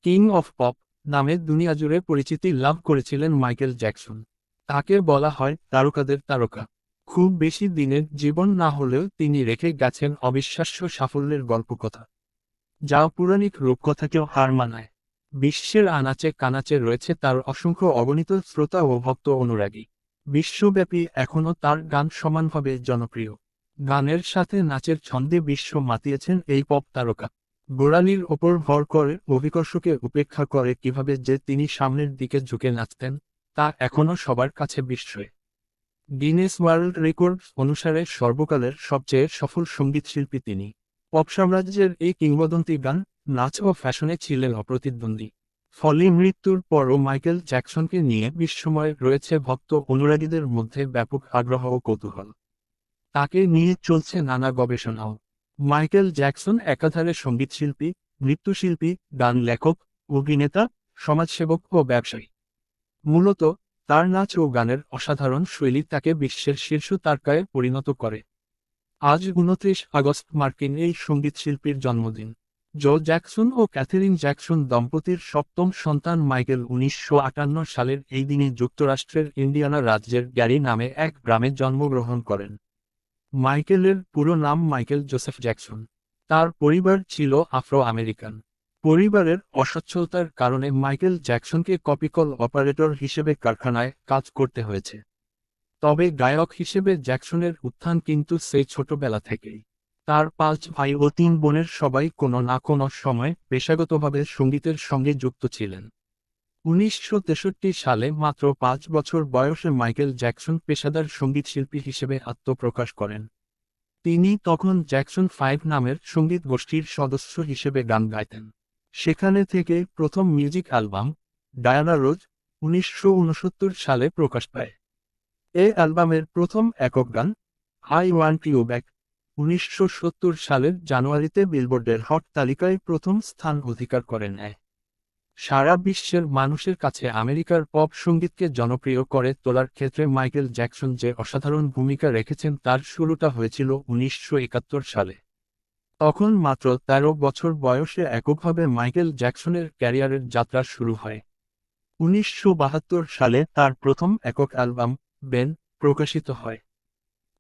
King of pop নামে দুনিয়া জুড়ে পরিচিতি লাভ করেছিলেন মাইকেল জ্যাকসন। তাকে বলা হয় তারকাদের তারকা। খুব বেশি দিনের জীবন না হলেও তিনি রেখে গেছেন অবিশ্বাস্য সাফল্যের গল্পকথা, যা পৌরাণিক রূপকথাকেও হার মানায়। বিশ্বের আনাচে কানাচে রয়েছে তার অসংখ্য অগণিত শ্রোতা ও ভক্ত অনুরাগী। বিশ্বব্যাপী এখনও তার গান সমানভাবে জনপ্রিয়। গানের সাথে নাচের ছন্দে বিশ্ব মাতিয়েছেন এই পপ তারকা। গোড়ালির ওপর ভর করে অভিকর্ষকে উপেক্ষা করে কিভাবে যে তিনি সামনের দিকে ঝুঁকে নাচতেন, তা এখনও সবার কাছে বিস্ময়। গিনেস ওয়ার্ল্ড রেকর্ড অনুসারে সর্বকালের সবচেয়ে সফল সঙ্গীতশিল্পী তিনি। পপ সাম্রাজ্যের এই কিংবদন্তি গান, নাচ ও ফ্যাশনে ছিলেন অপ্রতিদ্বন্দ্বী। ফলে মৃত্যুর পরও মাইকেল জ্যাকসনকে নিয়ে বিস্ময় রয়েছে ভক্ত অনুরাগীদের মধ্যে ব্যাপক আগ্রহ ও কৌতূহল। তাকে নিয়ে চলছে নানা গবেষণাও। মাইকেল জ্যাকসন একাধারে সঙ্গীতশিল্পী, নৃত্যশিল্পী, গান লেখক, অভিনেতা, সমাজসেবক ও ব্যবসায়ী। মূলত তার নাচ ও গানের অসাধারণ শৈলী তাকে বিশ্বের শীর্ষ তারকায় পরিণত করে। আজ 29 আগস্ট মার্কিন এই সঙ্গীতশিল্পীর জন্মদিন। জো জ্যাকসন ও ক্যাথেরিন জ্যাকসন দম্পতির সপ্তম সন্তান মাইকেল 1958 সালের এই দিনে যুক্তরাষ্ট্রের ইন্ডিয়ানা রাজ্যের গ্যারি নামে এক গ্রামে জন্মগ্রহণ করেন। মাইকেলের পুরো নাম মাইকেল জোসেফ জ্যাকসন। তার পরিবার ছিল আফ্রো আমেরিকান। পরিবারের অসচ্ছলতার কারণে মাইকেল জ্যাকসনকে কপিকল অপারেটর হিসেবে কারখানায় কাজ করতে হয়েছে। তবে গায়ক হিসেবে জ্যাকসনের উত্থান কিন্তু সেই ছোটবেলা থেকেই। তার 5 ভাই ও 3 বোনের সবাই কোনো না কোনো সময় পেশাগতভাবে সঙ্গীতের সঙ্গে যুক্ত ছিলেন। 1963 সালে মাত্র 5 বছর বয়সে মাইকেল জ্যাকসন পেশাদার সঙ্গীতশিল্পী হিসেবে আত্মপ্রকাশ করেন। তিনি তখন জ্যাকসন 5 নামের সঙ্গীত গোষ্ঠীর সদস্য হিসেবে গান গাইতেন। সেখানে থেকে প্রথম মিউজিক অ্যালবাম, ডায়ানা রোজ, 1969 সালে প্রকাশ পায়। এই অ্যালবামের প্রথম একক গান, আই ওয়ান্ট ইউ ব্যাক, 1970 সালের জানুয়ারিতে বিলবোর্ডের হট তালিকায় প্রথম স্থান অধিকার করে নেয়। সারা বিশ্বের মানুষের কাছে আমেরিকার পপ সঙ্গীতকে জনপ্রিয় করে তোলার ক্ষেত্রে মাইকেল জ্যাকসন যে অসাধারণ ভূমিকা রেখেছেন তার শুরুটা হয়েছিল 1971 সালে। তখন মাত্র 13 বছর বয়সে এককভাবে মাইকেল জ্যাকসনের ক্যারিয়ারের যাত্রা শুরু হয়। 1972 সালে তার প্রথম একক অ্যালবাম, বেন, প্রকাশিত হয়।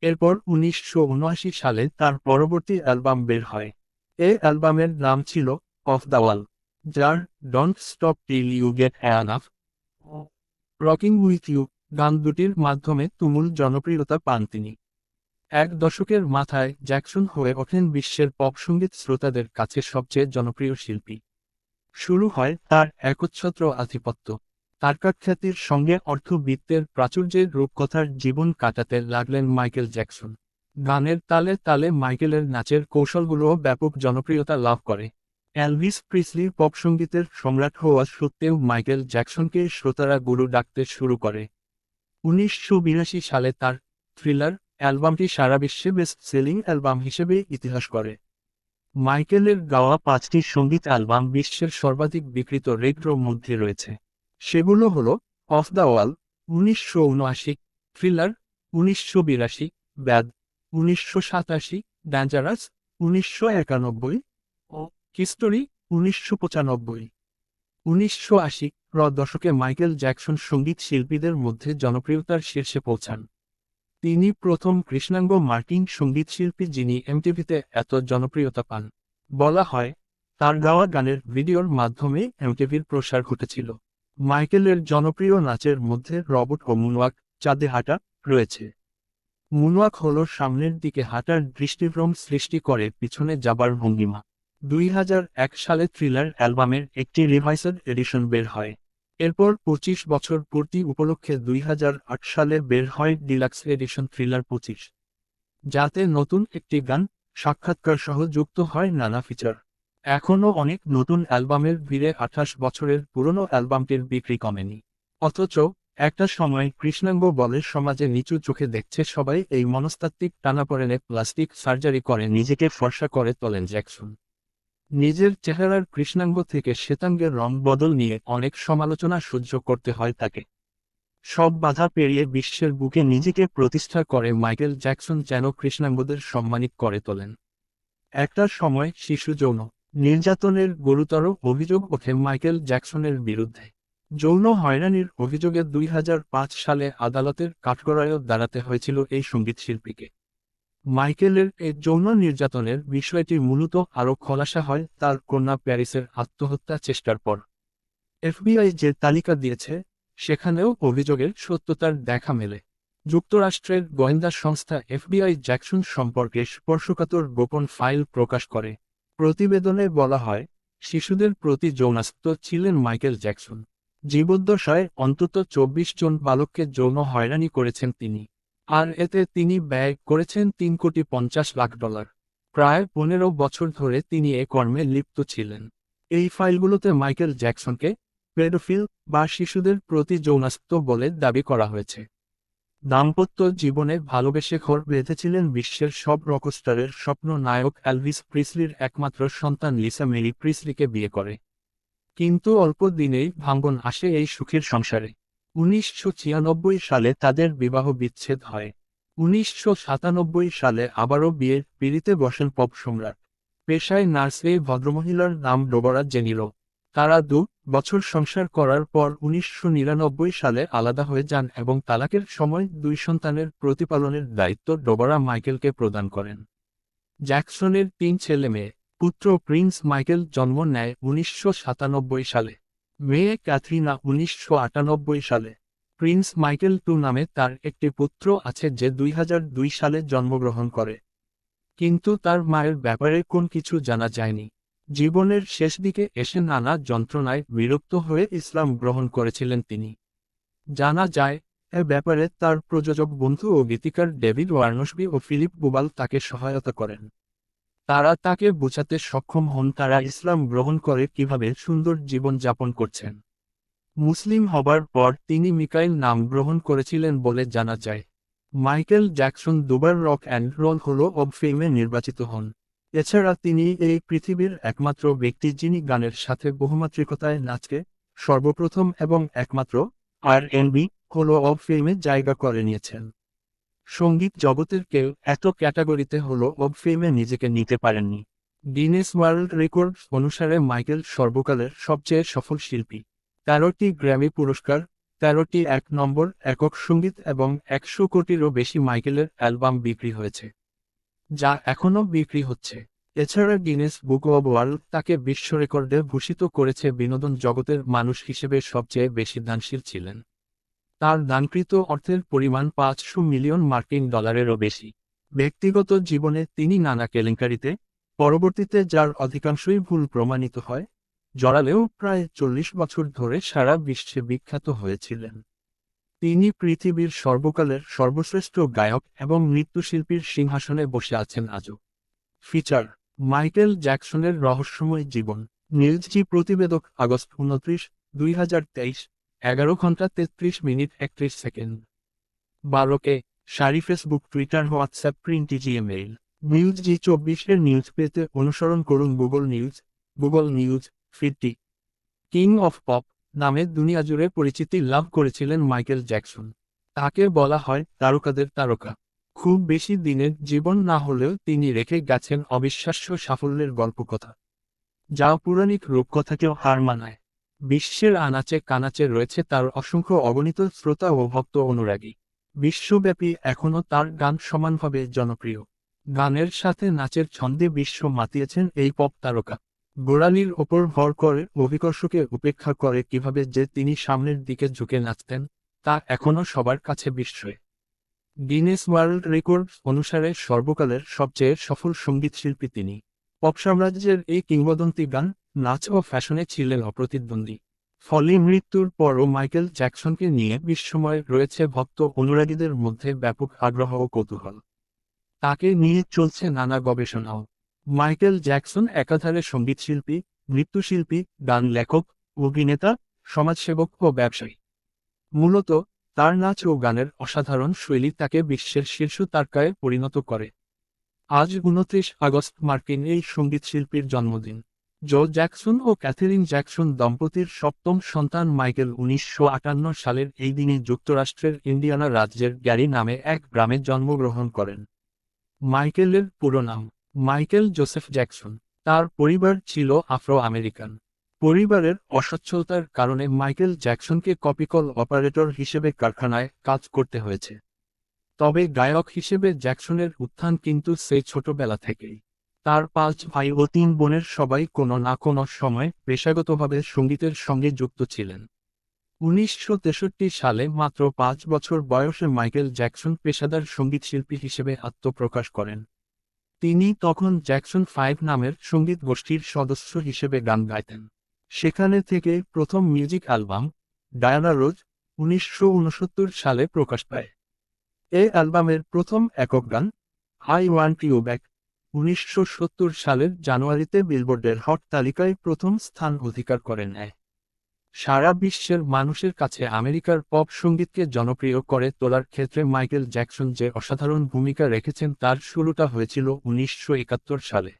এরপর 1979 সালে তার পরবর্তী অ্যালবাম বের হয়। এই অ্যালবামের নাম ছিল অফ দ্য ওয়াল, যার don't stop till you get enough, rocking with you গান দুটির মাধ্যমে তুমুল জনপ্রিয়তা পান তিনি। এক দশকের মাথায় জ্যাকসন হয়ে ওঠেন বিশ্বের পপ সঙ্গীত শ্রোতাদের কাছে সবচেয়ে জনপ্রিয় শিল্পী। শুরু হয় তার একচ্ছত্র আধিপত্য। তারকাখ্যাতির সঙ্গে অর্থবিত্তের প্রাচুর্যের রূপকথার জীবন কাটাতে লাগলেন মাইকেল জ্যাকসন। গানের তালে তালে মাইকেলের নাচের কৌশলগুলোও ব্যাপক জনপ্রিয়তা লাভ করে। এলভিস প্রিসলি পপ সঙ্গীতের সম্রাট হওয়া সত্ত্বেও মাইকেল জ্যাকসনকে শ্রোতারা গুরু ডাকতে শুরু করে। 1982 সালে তার থ্রিলার অ্যালবামটি সারা বিশ্বে বেস্ট সেলিং অ্যালবাম হিসেবে ইতিহাস করে। মাইকেলের গাওয়া 5টি সঙ্গীত অ্যালবাম বিশ্বের সর্বাধিক বিক্রিত রেকর্ডের মধ্যে রয়েছে। সেগুলো হল off the wall, 1979, thriller, 1982, bad, 1987, dangerous, 1991 ও হিস্টোরি, 1995। 1980 দশকে মাইকেল জ্যাকসন সঙ্গীত শিল্পীদের মধ্যে জনপ্রিয়তার শীর্ষে পৌঁছান। তিনি প্রথম কৃষ্ণাঙ্গ মার্কিন সঙ্গীতশিল্পী যিনি এমটিভিতে এত জনপ্রিয়তা পান। বলা হয়, তার গাওয়া গানের ভিডিওর মাধ্যমে এমটিভির প্রসার ঘটেছিল। মাইকেলের জনপ্রিয় নাচের মধ্যে রবট ও মুনওয়াক, চাঁদে হাঁটা, রয়েছে। মুনওয়াক হল সামনের দিকে হাঁটার দৃষ্টিভ্রম সৃষ্টি করে পিছনে যাবার ভঙ্গিমা। 2001 সালে থ্রিলার অ্যালবামের একটি রিভাইসড এডিশন বের হয়। এরপর 25 বছর পূর্তি উপলক্ষে 2008 সালে বের হয় ডিলাক্স এডিশন থ্রিলার 25, যাতে নতুন একটি গান, সাক্ষাৎকার সহ যুক্ত হয় নানা ফিচার। এখনও অনেক নতুন অ্যালবামের ভিড়ে 28 বছরের পুরনো অ্যালবামটির বিক্রি কমেনি। অথচ একটা সময় কৃষ্ণাঙ্গ বলে সমাজে নিচু চোখে দেখছে সবাই। এই মনস্তাত্ত্বিক টানাপোড়েনে প্লাস্টিক সার্জারি করে নিজেকে ফর্সা করে তোলেন জ্যাকসন। নিজের চেহারার কৃষ্ণাঙ্গ থেকে শ্বেতাঙ্গের রং বদল নিয়ে অনেক সমালোচনা সহ্য করতে হয় তাকে। সব বাধা পেরিয়ে বিশ্বের বুকে নিজেকে প্রতিষ্ঠা করে মাইকেল জ্যাকসন যেন কৃষ্ণাঙ্গদের সম্মানিত করে তোলেন। একটা সময় শিশু যৌন নির্যাতনের গুরুতর অভিযোগ ওঠে মাইকেল জ্যাকসনের বিরুদ্ধে। যৌন হয়রানির অভিযোগে 2005 সালে আদালতের কাঠগড়ায়ও দাঁড়াতে হয়েছিল এই সঙ্গীতশিল্পীকে। মাইকেলের এই যৌন নির্যাতনের বিষয়টি মূলত আরও খোলাসা হয় তার কন্যা প্যারিসের আত্মহত্যা চেষ্টার পর। এফবিআই যে তালিকা দিয়েছে সেখানেও অভিযোগের সত্যতার দেখা মেলে। যুক্তরাষ্ট্রের গোয়েন্দা সংস্থা এফবিআই জ্যাকসন সম্পর্কে স্পর্শকাতর গোপন ফাইল প্রকাশ করে। প্রতিবেদনে বলা হয়, শিশুদের প্রতি যৌনাসক্ত ছিলেন মাইকেল জ্যাকসন। জীবদ্দশায় অন্তত 24 জন বালককে যৌন হয়রানি করেছেন তিনি। আর এতে তিনি ব্যয় করেছেন $3,50,00,000। প্রায় 15 বছর ধরে তিনি এ কর্মে লিপ্ত ছিলেন। এই ফাইলগুলোতে মাইকেল জ্যাকসনকে পেডোফিল বা শিশুদের প্রতি যৌনাসক্ত বলে দাবি করা হয়েছে। দাম্পত্য জীবনে ভালোবেসে ঘর বেঁধেছিলেন বিশ্বের সব রকস্টারের স্বপ্ন নায়ক এলভিস প্রিসলির একমাত্র সন্তান লিসা মেরি প্রিসলিকে বিয়ে করে। কিন্তু অল্প দিনেই ভাঙন আসে এই সুখের সংসারে। 1996 সালে তাদের বিবাহ বিচ্ছেদ হয়। 1997 সালে আবারও বিয়ের পিঁড়িতে বসেন পপ সম্রাট। পেশায় নার্স এই ভদ্রমহিলার নাম ডোবরা জেনিরো। তারা 2 বছর সংসার করার পর 1999 সালে আলাদা হয়ে যান এবং তালাকের সময় 2 সন্তানের প্রতিপালনের দায়িত্ব ডোবরা মাইকেলকে প্রদান করেন। জ্যাকসনের 3 ছেলে মেয়ে। পুত্র প্রিন্স মাইকেল জন্ম নেয় 1997 সালে। মেয়ে ক্যাথরিনা 1998 সালে। প্রিন্স মাইকেল 2 নামে তার একটি পুত্র আছে যে 2002 সালে জন্মগ্রহণ করে। কিন্তু তার মায়ের ব্যাপারে কোন কিছু জানা যায়নি। জীবনের শেষ দিকে এসে নানা যন্ত্রণায় বিরক্ত হয়ে ইসলাম গ্রহণ করেছিলেন তিনি। জানা যায়, এ ব্যাপারে তার প্রযোজক বন্ধু ও গীতিকার ডেভিড ওয়ার্নশবি ও ফিলিপ বুবাল তাকে সহায়তা করেন। তারা তাকে বোঝাতে সক্ষম হন তারা ইসলাম গ্রহণ করে কিভাবে সুন্দর জীবন যাপন করছেন। মুসলিম হবার পর তিনি মিকাইল নাম গ্রহণ করেছিলেন বলে জানা যায়। মাইকেল জ্যাকসন দুবার রক অ্যান্ড রোল হল অব ফেমে নির্বাচিত হন। এছাড়া তিনি এই পৃথিবীর একমাত্র ব্যক্তি যিনি গানের সাথে বহুমাত্রিকতায় নাচকে সর্বপ্রথম এবং একমাত্র আর&বি হল অব ফেমে জায়গা করে নিয়েছেন। সঙ্গীত জগতের কেউ এত ক্যাটাগরিতে হল অব ফেমে নিজেকে নিতে পারেননি। গিনেস ওয়ার্ল্ড রেকর্ডস অনুসারে মাইকেল সর্বকালের সবচেয়ে সফল শিল্পী। 13টি গ্র্যামি পুরস্কার, 13টি 1 নম্বর একক সঙ্গীত এবং 100 কোটিরও বেশি মাইকেলের অ্যালবাম বিক্রি হয়েছে, যা এখনও বিক্রি হচ্ছে। এছাড়া গিনেস বুক অব ওয়ার্ল্ড তাকে বিশ্ব রেকর্ডে ভূষিত করেছে বিনোদন জগতের মানুষ হিসেবে সবচেয়ে বেশি দানশীল ছিলেন। তার দানকৃত অর্থের পরিমাণ $500 মিলিয়ন বেশি। ব্যক্তিগত জীবনে তিনি নানা কেলেঙ্কারিতে, পরবর্তীতে যার অধিকাংশই ভুল প্রমাণিত হয়, জড়ালেও প্রায় 40 বছর ধরে সারা বিশ্বে বিখ্যাত হয়েছিলেন। তিনি পৃথিবীর সর্বকালের সর্বশ্রেষ্ঠ গায়ক এবং নৃত্যশিল্পীর সিংহাসনে বসে আছেন আজও। ফিচার: মাইকেল জ্যাকসনের রহস্যময় জীবন। নিউজ জি প্রতিবেদক আগস্ট 29, 2023, 11 ঘন্টা 33 মিনিট 31 সেকেন্ড। 12কে সারি Facebook, Twitter, WhatsApp, print, Gmail. News Zee 24-এর নিউজ পেতে অনুসরণ করুন গুগল নিউজ ফিডটি। কিং অফ পপ নামে দুনিয়াজুড়ে পরিচিতি লাভ করেছিলেন মাইকেল জ্যাকসন। তাকে বলা হয় তারকাদের তারকা। খুব বেশি দিনের জীবন না হলেও তিনি রেখে গেছেন অবিশ্বাস্য সাফল্যের গল্পকথা, যা পৌরাণিক রূপকথাকেও হার মানায়। বিশ্বের আনাচে কানাচে রয়েছে তার অসংখ্য অগণিত শ্রোতা ও ভক্ত অনুরাগী। বিশ্বব্যাপী এখনও তার গান সমানভাবে জনপ্রিয়। গানের সাথে নাচের ছন্দে বিশ্ব মাতিয়েছেন এই পপ তারকা। গোড়ালির ওপর ভর করে অভিকর্ষকে উপেক্ষা করে কিভাবে যে তিনি সামনের দিকে ঝুঁকে নাচতেন, তা এখনও সবার কাছে বিস্ময়। গিনেস ওয়ার্ল্ড রেকর্ডস অনুসারে সর্বকালের সবচেয়ে সফল সঙ্গীতশিল্পী তিনি। পপ সাম্রাজ্যের এই কিংবদন্তি গান, নাচ ও ফ্যাশনে ছিলেন অপ্রতিদ্বন্দ্বী। ফলে মৃত্যুর পরও মাইকেল জ্যাকসনকে নিয়ে বিস্ময় রয়েছে ভক্ত অনুরাগীদের মধ্যে ব্যাপক আগ্রহ ও কৌতূহল। তাকে নিয়ে চলছে নানা গবেষণাও। মাইকেল জ্যাকসন একাধারে সঙ্গীতশিল্পী, নৃত্যশিল্পী, গান লেখক, অভিনেতা, সমাজসেবক ও ব্যবসায়ী। মূলত তার নাচ ও গানের অসাধারণ শৈলী তাকে বিশ্বের শীর্ষ তারকায় পরিণত করে। আজ 29 আগস্ট মার্কিন এই সঙ্গীতশিল্পীর জন্মদিন। জো জ্যাকসন ও ক্যাথেরিন জ্যাকসন দম্পতির সপ্তম সন্তান মাইকেল 1958 সালের এই দিনে যুক্তরাষ্ট্রের ইন্ডিয়ানা রাজ্যের গ্যারি নামে এক গ্রামে জন্মগ্রহণ করেন। মাইকেলের পুরো নাম মাইকেল জোসেফ জ্যাকসন। তার পরিবার ছিল আফ্রো আমেরিকান। পরিবারের অসচ্ছলতার কারণে মাইকেল জ্যাকসনকে কপিকল অপারেটর হিসেবে কারখানায় কাজ করতে হয়েছে। তবে গায়ক হিসেবে জ্যাকসনের উত্থান কিন্তু সেই ছোটবেলা থেকেই। তার 5 ভাই ও 3 বোনের সবাই কোনো না কোনো সময় পেশাগতভাবে সঙ্গীতের সঙ্গে যুক্ত ছিলেন। 1963 সালে মাত্র 5 বছর বয়সে মাইকেল জ্যাকসন পেশাদার সঙ্গীতশিল্পী হিসেবে আত্মপ্রকাশ করেন। তিনি তখন জ্যাকসন 5 নামের সঙ্গীত গোষ্ঠীর সদস্য হিসেবে গান গাইতেন। সেখানে থেকে প্রথম মিউজিক অ্যালবাম ডায়ানা রোজ 1969 সালে প্রকাশ পায়। এই অ্যালবামের প্রথম একক গান আই ওয়ান্ট ইউ ব্যাক 1970 সালের জানুয়ারিতে বিলবোর্ডের হট তালিকায় প্রথম স্থান অধিকার করে নেয়। সারা বিশ্বের মানুষের কাছে আমেরিকার পপ সঙ্গীতকে জনপ্রিয় করে তোলার ক্ষেত্রে মাইকেল জ্যাকসন যে অসাধারণ ভূমিকা রেখেছেন তার শুরুটা হয়েছিল 1971 সালে।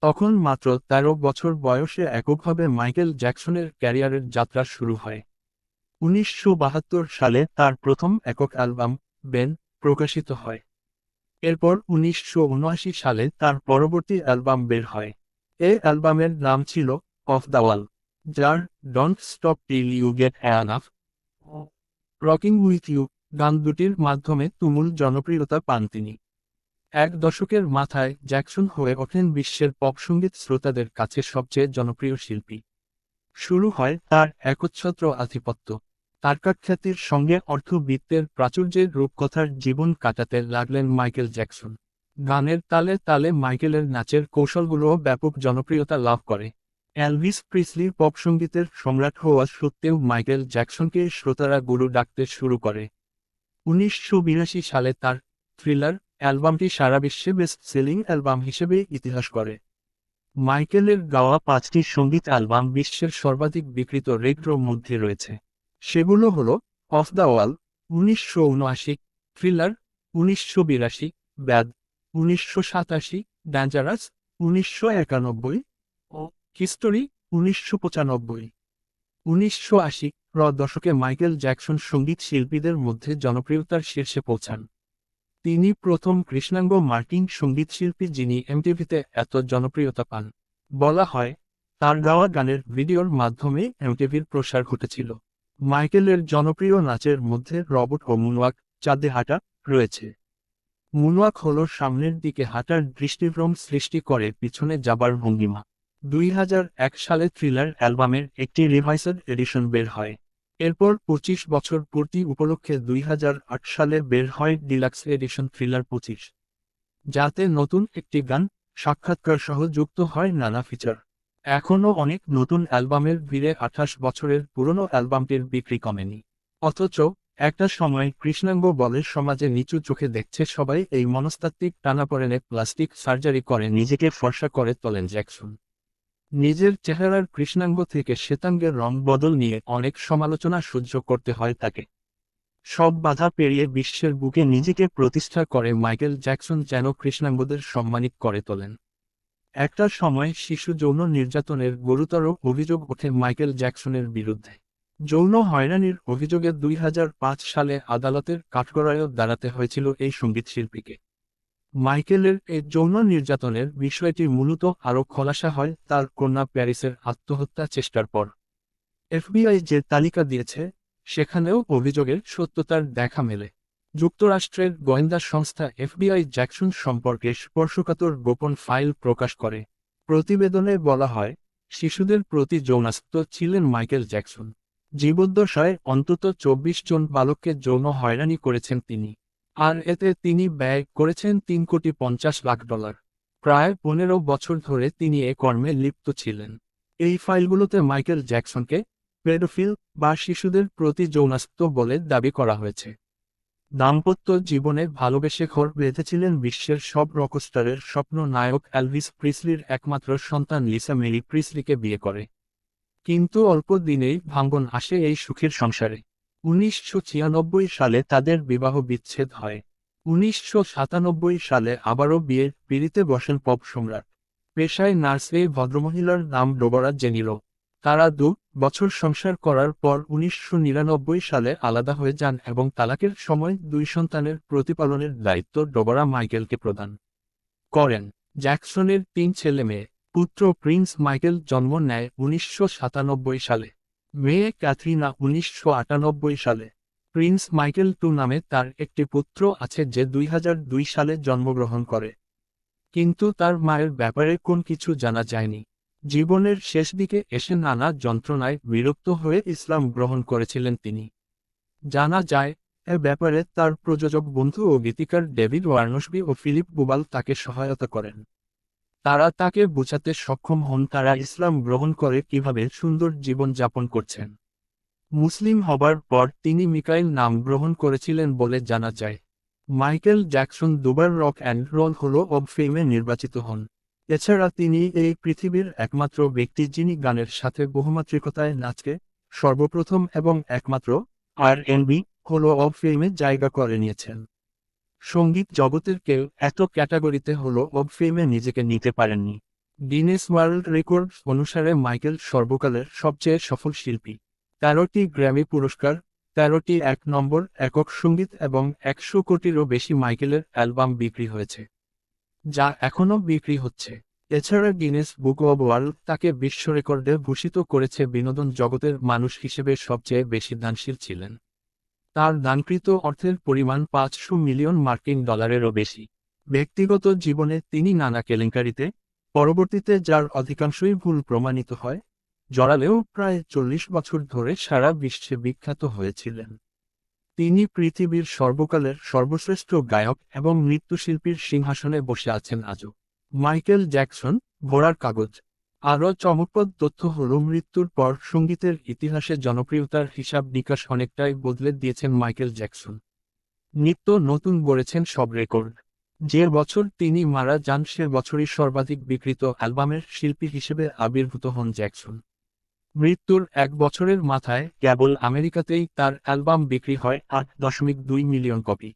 তখন মাত্র 13 বছর বয়সে এককভাবে মাইকেল জ্যাকসনের ক্যারিয়ারের যাত্রা শুরু হয়। 1972 সালে তার প্রথম একক অ্যালবাম বেন প্রকাশিত হয়। এরপর 1979 সালে তার পরবর্তী অ্যালবাম বের হয়। এই অ্যালবামের নাম ছিল অফ দ্য ওয়াল, যার don't stop till you get enough, rocking with you গান দুটির মাধ্যমে তুমুল জনপ্রিয়তা পান তিনি। এক দশকের মাথায় জ্যাকসন হয়ে ওঠেন বিশ্বের পপ সঙ্গীত শ্রোতাদের কাছে সবচেয়ে জনপ্রিয় শিল্পী। শুরু হয় তার একচ্ছত্র আধিপত্য। তারকাখ্যাতির সঙ্গে অর্থবিত্তের প্রাচুর্যের রূপকথার জীবন কাটাতে লাগলেন মাইকেল জ্যাকসন। গানের তালে তালে মাইকেলের নাচের কৌশলগুলোও ব্যাপক জনপ্রিয়তা লাভ করে। এলভিস প্রিসলির পপ সঙ্গীতের সম্রাট হওয়া সত্ত্বেও মাইকেল জ্যাকসনকে শ্রোতারা গুরু ডাকতে শুরু করে। 1982 সালে তার থ্রিলার অ্যালবামটি সারা বিশ্বে বেস্ট সেলিং অ্যালবাম হিসেবে ইতিহাস করে। মাইকেলের গাওয়া 5টি সঙ্গীত অ্যালবাম বিশ্বের সর্বাধিক বিক্রিত রেকর্ডের মধ্যে রয়েছে। সেগুলো হল off the wall 1979, thriller 1982, bad 1987, dangerous 1991 ও হিস্টোরি 1995। 1980 দশকে মাইকেল জ্যাকসন সঙ্গীত শিল্পীদের মধ্যে জনপ্রিয়তার শীর্ষে পৌঁছান। তিনি প্রথম কৃষ্ণাঙ্গ মার্কিন সঙ্গীতশিল্পী যিনি এমটিভিতে এত জনপ্রিয়তা পান। বলা হয় তার গাওয়া গানের ভিডিওর মাধ্যমে এমটিভির প্রসার ঘটেছিল। মাইকেলের জনপ্রিয় নাচের মধ্যে রবট ও মুনওয়াক চাঁদে হাঁটা রয়েছে। মুনওয়াক হল সামনের দিকে হাঁটার দৃষ্টিভ্রম সৃষ্টি করে পিছনে যাবার ভঙ্গিমা। 2001 সালে থ্রিলার অ্যালবামের একটি রিভাইসড এডিশন বের হয়। এরপর 25 বছর পূর্তি উপলক্ষে 2008 সালে বের হয় ডিলাক্স এডিশন থ্রিলার 25, যাতে নতুন একটি গান সাক্ষাৎকার সহ যুক্ত হয় নানা ফিচার। এখনও অনেক নতুন অ্যালবামের ভিড়ে 28 বছরের পুরনো অ্যালবামটির বিক্রি কমেনি। অথচ একটা সময় কৃষ্ণাঙ্গ বলে সমাজে নিচু চোখে দেখছে সবাই। এই মনস্তাত্ত্বিক টানাপোড়েনে প্লাস্টিক সার্জারি করে নিজেকে ফর্সা করে তোলেন জ্যাকসন। নিজের চেহারার কৃষ্ণাঙ্গ থেকে শ্বেতাঙ্গের রং বদল নিয়ে অনেক সমালোচনা সহ্য করতে হয় তাকে। সব বাধা পেরিয়ে বিশ্বের বুকে নিজেকে প্রতিষ্ঠা করে মাইকেল জ্যাকসন যেন কৃষ্ণাঙ্গদের সম্মানিত করে তোলেন। একটা সময় শিশু যৌন নির্যাতনের গুরুতর অভিযোগ ওঠে মাইকেল জ্যাকসনের বিরুদ্ধে। যৌন হয়রানির অভিযোগে 2005 সালে আদালতের কাঠগড়ায়ও দাঁড়াতে হয়েছিল এই সঙ্গীতশিল্পীকে। মাইকেলের এই যৌন নির্যাতনের বিষয়টি মূলত আরও খোলাসা হয় তার কন্যা প্যারিসের আত্মহত্যা চেষ্টার পর। এফবিআই যে তালিকা দিয়েছে সেখানেও অভিযোগের সত্যতার দেখা মেলে। যুক্তরাষ্ট্রের গোয়েন্দা সংস্থা এফবিআই জ্যাকসন সম্পর্কে স্পর্শকাতর গোপন ফাইল প্রকাশ করে। প্রতিবেদনে বলা হয় শিশুদের প্রতি যৌনাসক্ত ছিলেন মাইকেল জ্যাকসন। জীবদ্দশায় অন্তত 24 জন বালককে যৌন হয়রানি করেছেন তিনি। আর এতে তিনি ব্যয় করেছেন $3,50,00,000। প্রায় 15 বছর ধরে তিনি এ কর্মে লিপ্ত ছিলেন। এই ফাইলগুলোতে মাইকেল জ্যাকসনকে পেডোফিল বা শিশুদের প্রতি যৌনাসক্ত বলে দাবি করা হয়েছে। দাম্পত্য জীবনে ভালোবেসে ঘর বেঁধেছিলেন বিশ্বের সব রকস্টারের স্বপ্ন নায়ক এলভিস প্রিসলির একমাত্র সন্তান লিসা মেরি প্রিসলিকে বিয়ে করে। কিন্তু অল্প দিনেই ভাঙন আসে এই সুখের সংসারে। 1996 সালে তাদের বিবাহ বিচ্ছেদ হয়। 1997 সালে আবারও বিয়ের পিঁড়িতে বসেন পপ সম্রাট। পেশায় নার্স এই ভদ্রমহিলার নাম ডোবরা জেনিলো। তারা 2 বছর সংসার করার পর 1999 সালে আলাদা হয়ে যান এবং তালাকের সময় 2 সন্তানের প্রতিপালনের দায়িত্ব ডোবরা মাইকেলকে প্রদান করেন। জ্যাকসনের 3 ছেলে মেয়ে। পুত্র প্রিন্স মাইকেল জন্ম নেয় 1997 সালে, মেয়ে ক্যাথরিনা 1998 সালে। প্রিন্স মাইকেল টু নামে তার একটি পুত্র আছে যে 2002 সালে জন্মগ্রহণ করে, কিন্তু তার মায়ের ব্যাপারে কোন কিছু জানা যায়নি। জীবনের শেষ দিকে এসে নানা যন্ত্রণায় বিরক্ত হয়ে ইসলাম গ্রহণ করেছিলেন তিনি। জানা যায়, এ ব্যাপারে তার প্রযোজক বন্ধু ও গীতিকার ডেভিড ওয়ার্নশবি ও ফিলিপ বুবাল তাকে সহায়তা করেন। তারা তাকে বোঝাতে সক্ষম হন তারা ইসলাম গ্রহণ করে কিভাবে সুন্দর জীবন যাপন করছেন। মুসলিম হবার পর তিনি মিকাইল নাম গ্রহণ করেছিলেন বলে জানা যায়। মাইকেল জ্যাকসন দুবার রক অ্যান্ড রোল হল অব ফেমে নির্বাচিত হন। এছাড়া তিনি এই পৃথিবীর একমাত্র ব্যক্তি যিনি গানের সাথে বহুমাত্রিকতায় নাচকে সর্বপ্রথম এবং একমাত্র আর&বি হল অব ফেমে জায়গা করে নিয়েছেন। সঙ্গীত জগতের কেউ এত ক্যাটাগরিতে হল অব ফেমে নিজেকে নিতে পারেননি। গিনেস ওয়ার্ল্ড রেকর্ডস অনুসারে মাইকেল সর্বকালের সবচেয়ে সফল শিল্পী। 13টি গ্র্যামি পুরস্কার, 13টি 1 নম্বর একক সঙ্গীত এবং 100 কোটিরও বেশি মাইকেলের অ্যালবাম বিক্রি হয়েছে, যা এখনও বিক্রি হচ্ছে। এছাড়া গিনেস বুক অব ওয়ার্ল্ড তাকে বিশ্ব রেকর্ডে ভূষিত করেছে বিনোদন জগতের মানুষ হিসেবে সবচেয়ে বেশি দানশীল ছিলেন। তার দানকৃত অর্থের পরিমাণ 500 মিলিয়ন মার্কিন ডলারেরও বেশি। ব্যক্তিগত জীবনে তিনি নানা কেলেঙ্কারিতে, পরবর্তীতে যার অধিকাংশই ভুল প্রমাণিত হয়, জড়ালেও প্রায় 40 বছর ধরে সারা বিশ্বে বিখ্যাত হয়েছিলেন। তিনি পৃথিবীর সর্বকালের সর্বশ্রেষ্ঠ গায়ক এবং নৃত্যশিল্পীর সিংহাসনে বসে আছেন আজও। মাইকেল জ্যাকসন, ঘোড়ার কাগজ। আরও চমকপ্রদ তথ্য হল মৃত্যুর পর সঙ্গীতের ইতিহাসে জনপ্রিয়তার হিসাব নিকাশ অনেকটাই বদলে দিয়েছেন মাইকেল জ্যাকসন। নিত্য নতুন গড়েছেন সব রেকর্ড। যে বছর তিনি মারা যান সে বছরই সর্বাধিক বিক্রিত অ্যালবামের শিল্পী হিসেবে আবির্ভূত হন জ্যাকসন। মৃত্যুর 1 বছরের মাথায় কেবল আমেরিকাতেই তার অ্যালবাম বিক্রি হয় 8.2 মিলিয়ন কপি,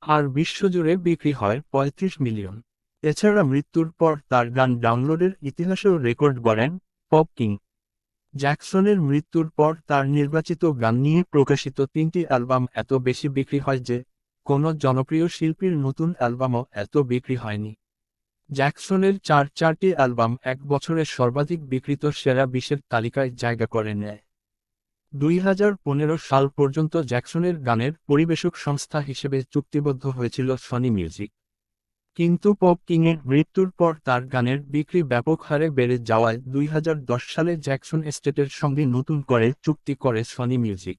আর বিশ্বজুড়ে বিক্রি হয় 35 মিলিয়ন। এছাড়া মৃত্যুর পর তার গান ডাউনলোডের ইতিহাসেও রেকর্ড গড়েন পপ কিং। জ্যাকসনের মৃত্যুর পর তার নির্বাচিত গান নিয়ে প্রকাশিত 3টি অ্যালবাম এত বেশি বিক্রি হয় যে কোনো জনপ্রিয় শিল্পীর নতুন অ্যালবামও এত বিক্রি হয়নি। জ্যাকসনের 4টি অ্যালবাম 1 বছরের সর্বাধিক বিক্রিত সেরা 20-এর তালিকায় জায়গা করে নেয়। 2015 সাল পর্যন্ত জ্যাকসনের গানের পরিবেশক সংস্থা হিসেবে চুক্তিবদ্ধ হয়েছিল সনি মিউজিক। কিন্তু পপ কিংয়ের মৃত্যুর পর তার গানের বিক্রি ব্যাপক হারে বেড়ে যাওয়ায় 2010 সালে জ্যাকসন এস্টেটের সঙ্গে নতুন করে চুক্তি করে সনি মিউজিক।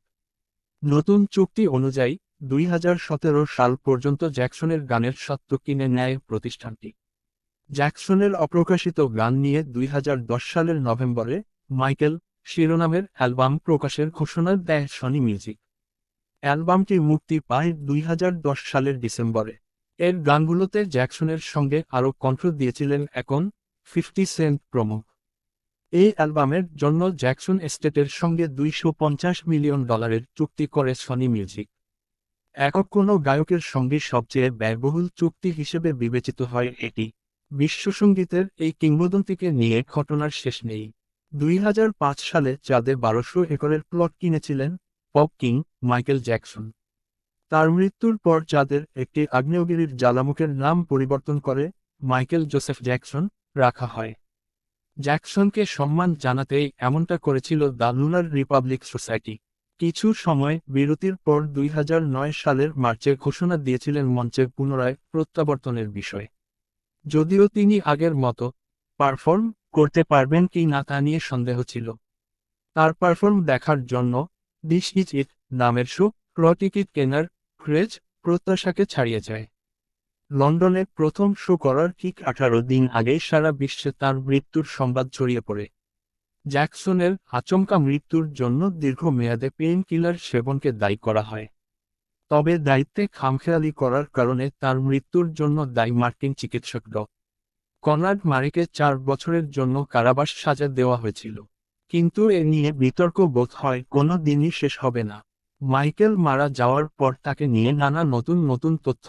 নতুন চুক্তি অনুযায়ী 2017 সাল পর্যন্ত জ্যাকসনের গানের স্বত্ব কিনে নেয় প্রতিষ্ঠানটি। জ্যাকসনের অপ্রকাশিত গান নিয়ে 2010 সালের নভেম্বরে মাইকেল শিরোনামের অ্যালবাম প্রকাশের ঘোষণা দেয় সনি মিউজিক। অ্যালবামটি মুক্তি পায় 2010 সালের ডিসেম্বরে। এর গানগুলোতে জ্যাকসনের সঙ্গে আরও কণ্ঠ দিয়েছিলেন একন, 50 সেন্ট প্রমুখ। এই অ্যালবামের জন্য জ্যাকসন এস্টেটের সঙ্গে $250 মিলিয়ন চুক্তি করে সনি মিউজিক। একক কোনো গায়কের সঙ্গে সবচেয়ে ব্যয়বহুল চুক্তি হিসেবে বিবেচিত হয় এটি। বিশ্বসঙ্গীতের এই কিংবদন্তিকে নিয়ে ঘটনার শেষ নেই। 2005 সালে চাঁদে 1200 একরের প্লট কিনেছিলেন পপ কিং মাইকেল জ্যাকসন। তার মৃত্যুর পর চাঁদের একটি আগ্নেয়গিরির জ্বালামুখের নাম পরিবর্তন করে মাইকেল জোসেফ জ্যাকসন রাখা হয়। জ্যাকসনকে সম্মান জানাতেই এমনটা করেছিল দ্য লুনার রিপাবলিক সোসাইটি। কিছু সময় বিরতির পর 2009 সালের মার্চে ঘোষণা দিয়েছিলেন মঞ্চে পুনরায় প্রত্যাবর্তনের বিষয়ে। যদিও তিনি আগের মতো পারফর্ম করতে পারবেন কি না তা নিয়ে সন্দেহ ছিল। তার পারফর্ম দেখার জন্য দিস ইজ ইট নামের শো টিকিট কেনার ক্রেজ প্রত্যাশাকে ছাড়িয়ে যায়। লন্ডনে প্রথম শো করার ঠিক 18 দিন আগেই সারা বিশ্বে তার মৃত্যুর সংবাদ ছড়িয়ে পড়ে। জ্যাকসনের আচমকা মৃত্যুর জন্য দীর্ঘমেয়াদে পেইন কিলার সেবনকে দায়ী করা হয়। তবে দায়িত্বে খামখেয়ালি করার কারণে তার মৃত্যুর জন্য দায়ী মার্কিন চিকিৎসক ড. কনরাড মারিকে 4 বছরের জন্য কারাবাস সাজা দেওয়া হয়েছিল। কিন্তু এ নিয়ে বিতর্ক বোধ হয় কোনো দিনই শেষ হবে না। মাইকেল মারা যাওয়ার পর তাকে নিয়ে নানা নতুন তথ্য